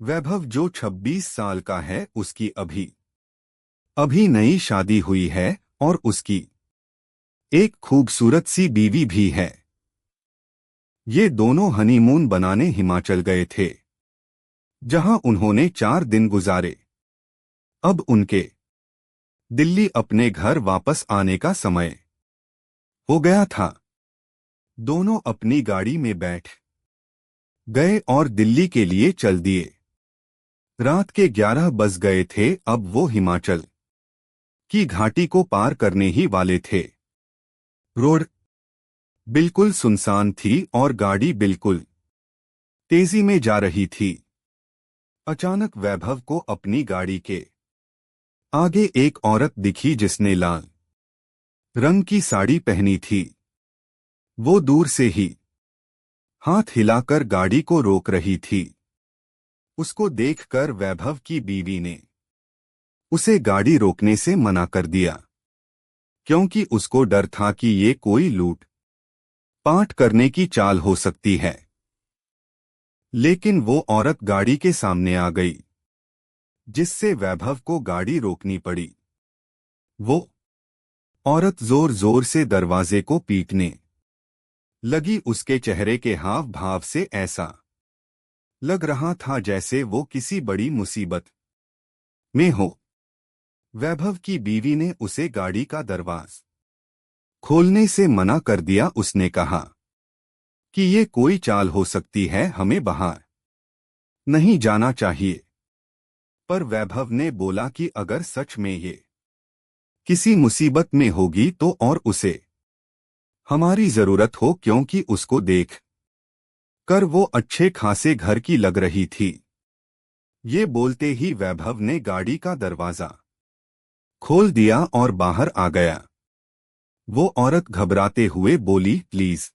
वैभव जो 26 साल का है उसकी अभी अभी नई शादी हुई है और उसकी एक खूबसूरत सी बीवी भी है। ये दोनों हनीमून बनाने हिमाचल गए थे जहां उन्होंने 4 दिन गुजारे। अब उनके दिल्ली अपने घर वापस आने का समय हो गया था। दोनों अपनी गाड़ी में बैठ गए और दिल्ली के लिए चल दिए। रात के 11 बज गए थे। अब वो हिमाचल की घाटी को पार करने ही वाले थे। रोड बिल्कुल सुनसान थी और गाड़ी बिल्कुल तेजी में जा रही थी। अचानक वैभव को अपनी गाड़ी के आगे एक औरत दिखी जिसने लाल रंग की साड़ी पहनी थी। वो दूर से ही हाथ हिलाकर गाड़ी को रोक रही थी। उसको देखकर वैभव की बीवी ने उसे गाड़ी रोकने से मना कर दिया, क्योंकि उसको डर था कि ये कोई लूट पाट करने की चाल हो सकती है। लेकिन वो औरत गाड़ी के सामने आ गई, जिससे वैभव को गाड़ी रोकनी पड़ी। वो औरत जोर जोर से दरवाजे को पीटने लगी। उसके चेहरे के हाव भाव से ऐसा लग रहा था जैसे वो किसी बड़ी मुसीबत में हो। वैभव की बीवी ने उसे गाड़ी का दरवाज़ा खोलने से मना कर दिया। उसने कहा कि ये कोई चाल हो सकती है, हमें बाहर नहीं जाना चाहिए। पर वैभव ने बोला कि अगर सच में ये किसी मुसीबत में होगी तो और उसे हमारी जरूरत हो, क्योंकि उसको देख कर वो अच्छे खासे घर की लग रही थी। ये बोलते ही वैभव ने गाड़ी का दरवाजा खोल दिया और बाहर आ गया। वो औरत घबराते हुए बोली, प्लीज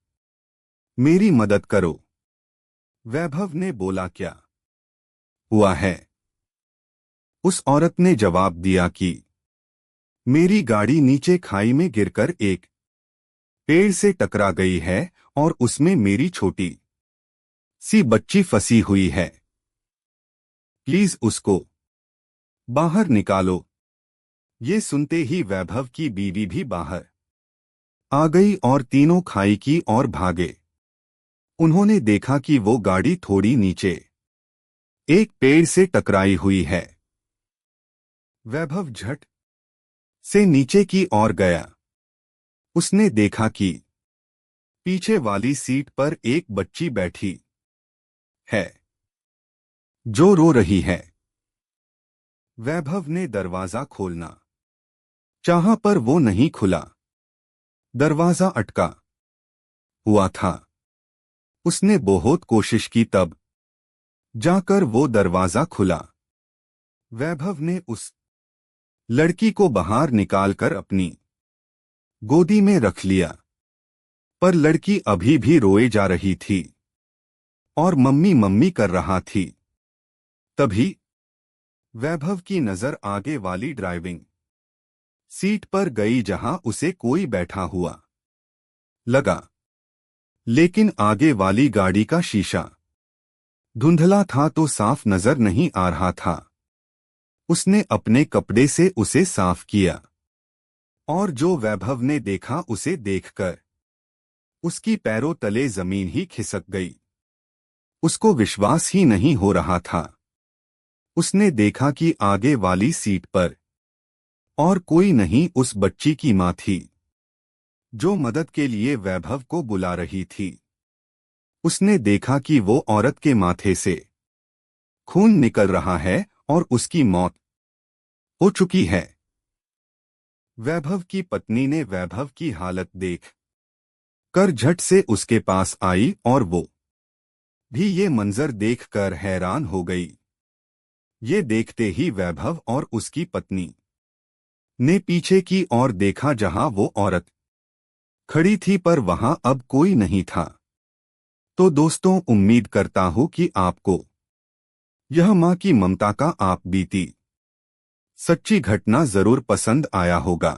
मेरी मदद करो। वैभव ने बोला, क्या हुआ है? उस औरत ने जवाब दिया कि मेरी गाड़ी नीचे खाई में गिरकर एक पेड़ से टकरा गई है और उसमें मेरी छोटी सी बच्ची फंसी हुई है। प्लीज उसको बाहर निकालो। ये सुनते ही वैभव की बीवी भी बाहर आ गई और तीनों खाई की ओर भागे। उन्होंने देखा कि वो गाड़ी थोड़ी नीचे एक पेड़ से टकराई हुई है। वैभव झट से नीचे की ओर गया। उसने देखा कि पीछे वाली सीट पर एक बच्ची बैठी है जो रो रही है। वैभव ने दरवाजा खोलना चाहा पर वो नहीं खुला। दरवाजा अटका हुआ था। उसने बहुत कोशिश की, तब जाकर वो दरवाजा खुला। वैभव ने उस लड़की को बाहर निकालकर अपनी गोदी में रख लिया, पर लड़की अभी भी रोए जा रही थी और मम्मी मम्मी कर रहा थी। तभी वैभव की नजर आगे वाली ड्राइविंग सीट पर गई, जहां उसे कोई बैठा हुआ लगा। लेकिन आगे वाली गाड़ी का शीशा धुंधला था तो साफ नजर नहीं आ रहा था। उसने अपने कपड़े से उसे साफ किया और जो वैभव ने देखा उसे देखकर उसकी पैरों तले जमीन ही खिसक गई। उसको विश्वास ही नहीं हो रहा था। उसने देखा कि आगे वाली सीट पर और कोई नहीं, उस बच्ची की मां थी जो मदद के लिए वैभव को बुला रही थी। उसने देखा कि वो औरत के माथे से खून निकल रहा है और उसकी मौत हो चुकी है। वैभव की पत्नी ने वैभव की हालत देख कर झट से उसके पास आई और वो भी ये मंजर देखकर हैरान हो गई। ये देखते ही वैभव और उसकी पत्नी ने पीछे की ओर देखा, जहां वो औरत खड़ी थी, पर वहां अब कोई नहीं था। तो दोस्तों, उम्मीद करता हूं कि आपको यह मां की ममता का आप बीती सच्ची घटना जरूर पसंद आया होगा।